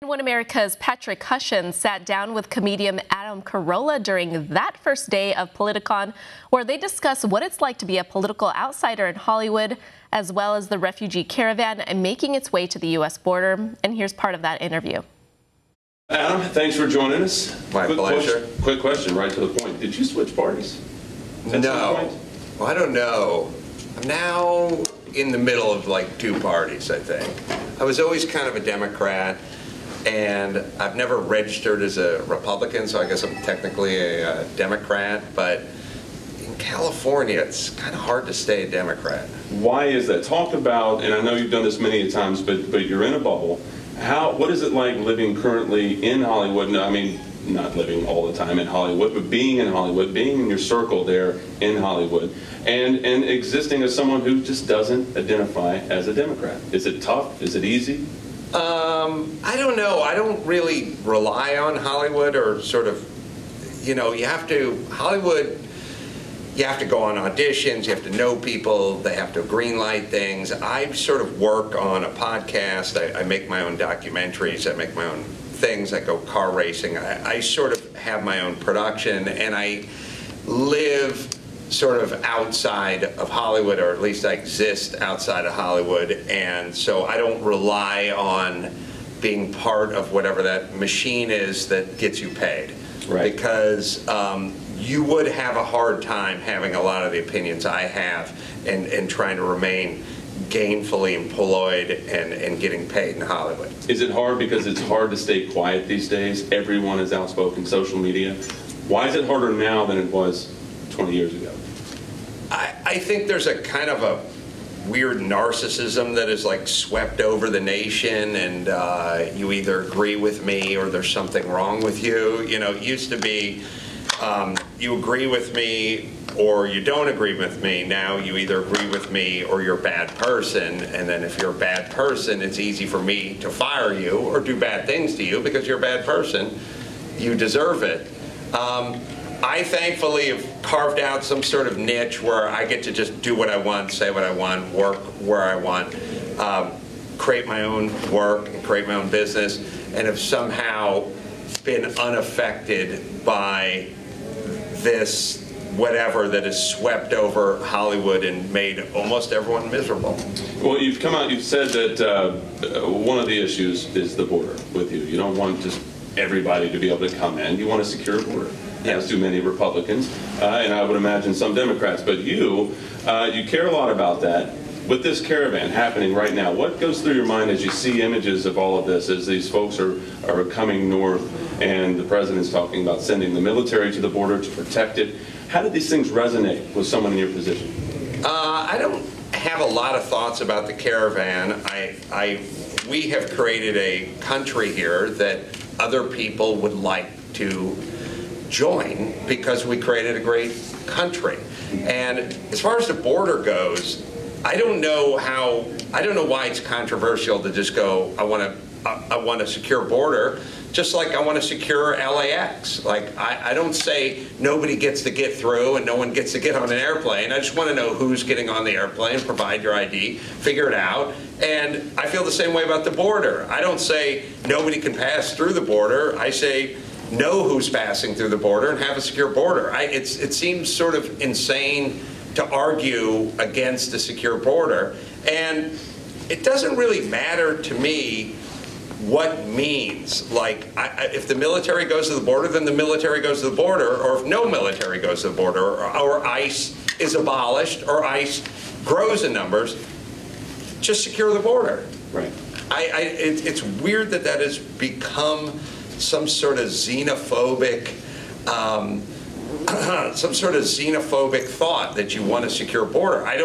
One America's Patrick Hussion sat down with comedian Adam Carolla during that first day of Politicon, where they discuss what it's like to be a political outsider in Hollywood, as well as the refugee caravan and making its way to the U.S. border. And here's part of that interview. Adam, thanks for joining us. My pleasure. Quick question, right to the point. Did you switch parties? No. Well, I don't know. I'm now in the middle of like two parties, I think. I was always kind of a Democrat. And I've never registered as a Republican, so I guess I'm technically a Democrat. But in California, it's kind of hard to stay a Democrat. Why is that? Talk about, and I know you've done this many times, but you're in a bubble. What is it like living currently in Hollywood? No, I mean, not living all the time in Hollywood, but being in Hollywood, being in your circle there in Hollywood, and existing as someone who just doesn't identify as a Democrat. Is it tough? Is it easy? I don't know. I don't really rely on Hollywood, or sort of, Hollywood, you have to go on auditions, you have to know people, they have to green light things. I sort of work on a podcast, I make my own documentaries, I make my own things, I go car racing. I sort of have my own production, and I live sort of outside of Hollywood, or at least I exist outside of Hollywood, and so I don't rely on being part of whatever that machine is that gets you paid. Right. Because you would have a hard time having a lot of the opinions I have and trying to remain gainfully employed and getting paid in Hollywood. Is it hard because it's hard to stay quiet these days? Everyone is outspoken, social media. Why is it harder now than it was 20 years ago? I think there's a kind of a weird narcissism that is like swept over the nation, and you either agree with me or there's something wrong with you. You know, it used to be you agree with me or you don't agree with me. Now you either agree with me or you're a bad person, and then if you're a bad person, it's easy for me to fire you or do bad things to you because you're a bad person. You deserve it. I thankfully have carved out some sort of niche where I get to just do what I want, say what I want, work where I want, create my own work and create my own business, and have somehow been unaffected by this whatever that has swept over Hollywood and made almost everyone miserable. Well, you've come out, you've said that one of the issues is the border with you. You don't want just everybody to be able to come in. You want a secure border. As do many Republicans, and I would imagine some Democrats. But you care a lot about that. With this caravan happening right now, what goes through your mind as you see images of all of this, as these folks are coming north and the president's talking about sending the military to the border to protect it? How did these things resonate with someone in your position? I don't have a lot of thoughts about the caravan. We have created a country here that other people would like to join because we created a great country. And as far as the border goes, I don't know why it's controversial to just go, I want a secure border, just like I want to secure LAX. Like, I don't say nobody gets to get through and no one gets to get on an airplane. I just want to know who's getting on the airplane, provide your ID, figure it out. And I feel the same way about the border. I don't say nobody can pass through the border. I say know who's passing through the border and have a secure border. It seems sort of insane to argue against a secure border, and it doesn't really matter to me what means. Like, if the military goes to the border, then the military goes to the border, or if no military goes to the border, or ICE is abolished, or ICE grows in numbers, just secure the border. Right. It's weird that that has become some sort of xenophobic, thought that you want a secure border. I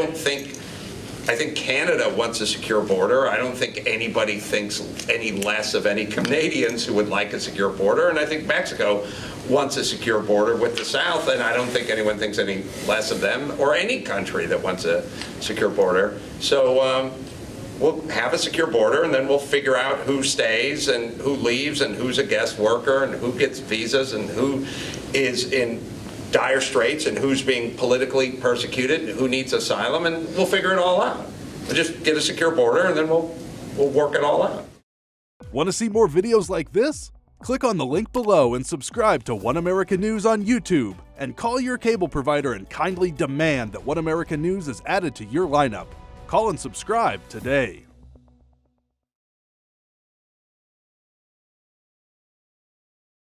think Canada wants a secure border. I don't think anybody thinks any less of any Canadians who would like a secure border, and I think Mexico wants a secure border with the South, and I don't think anyone thinks any less of them or any country that wants a secure border. So we'll have a secure border, and then we'll figure out who stays and who leaves and who's a guest worker and who gets visas and who is in dire straits and who's being politically persecuted and who needs asylum, and we'll figure it all out. We'll just get a secure border, and then we'll work it all out. Want to see more videos like this? Click on the link below and subscribe to One America News on YouTube, and call your cable provider and kindly demand that One America News is added to your lineup. Call and subscribe today.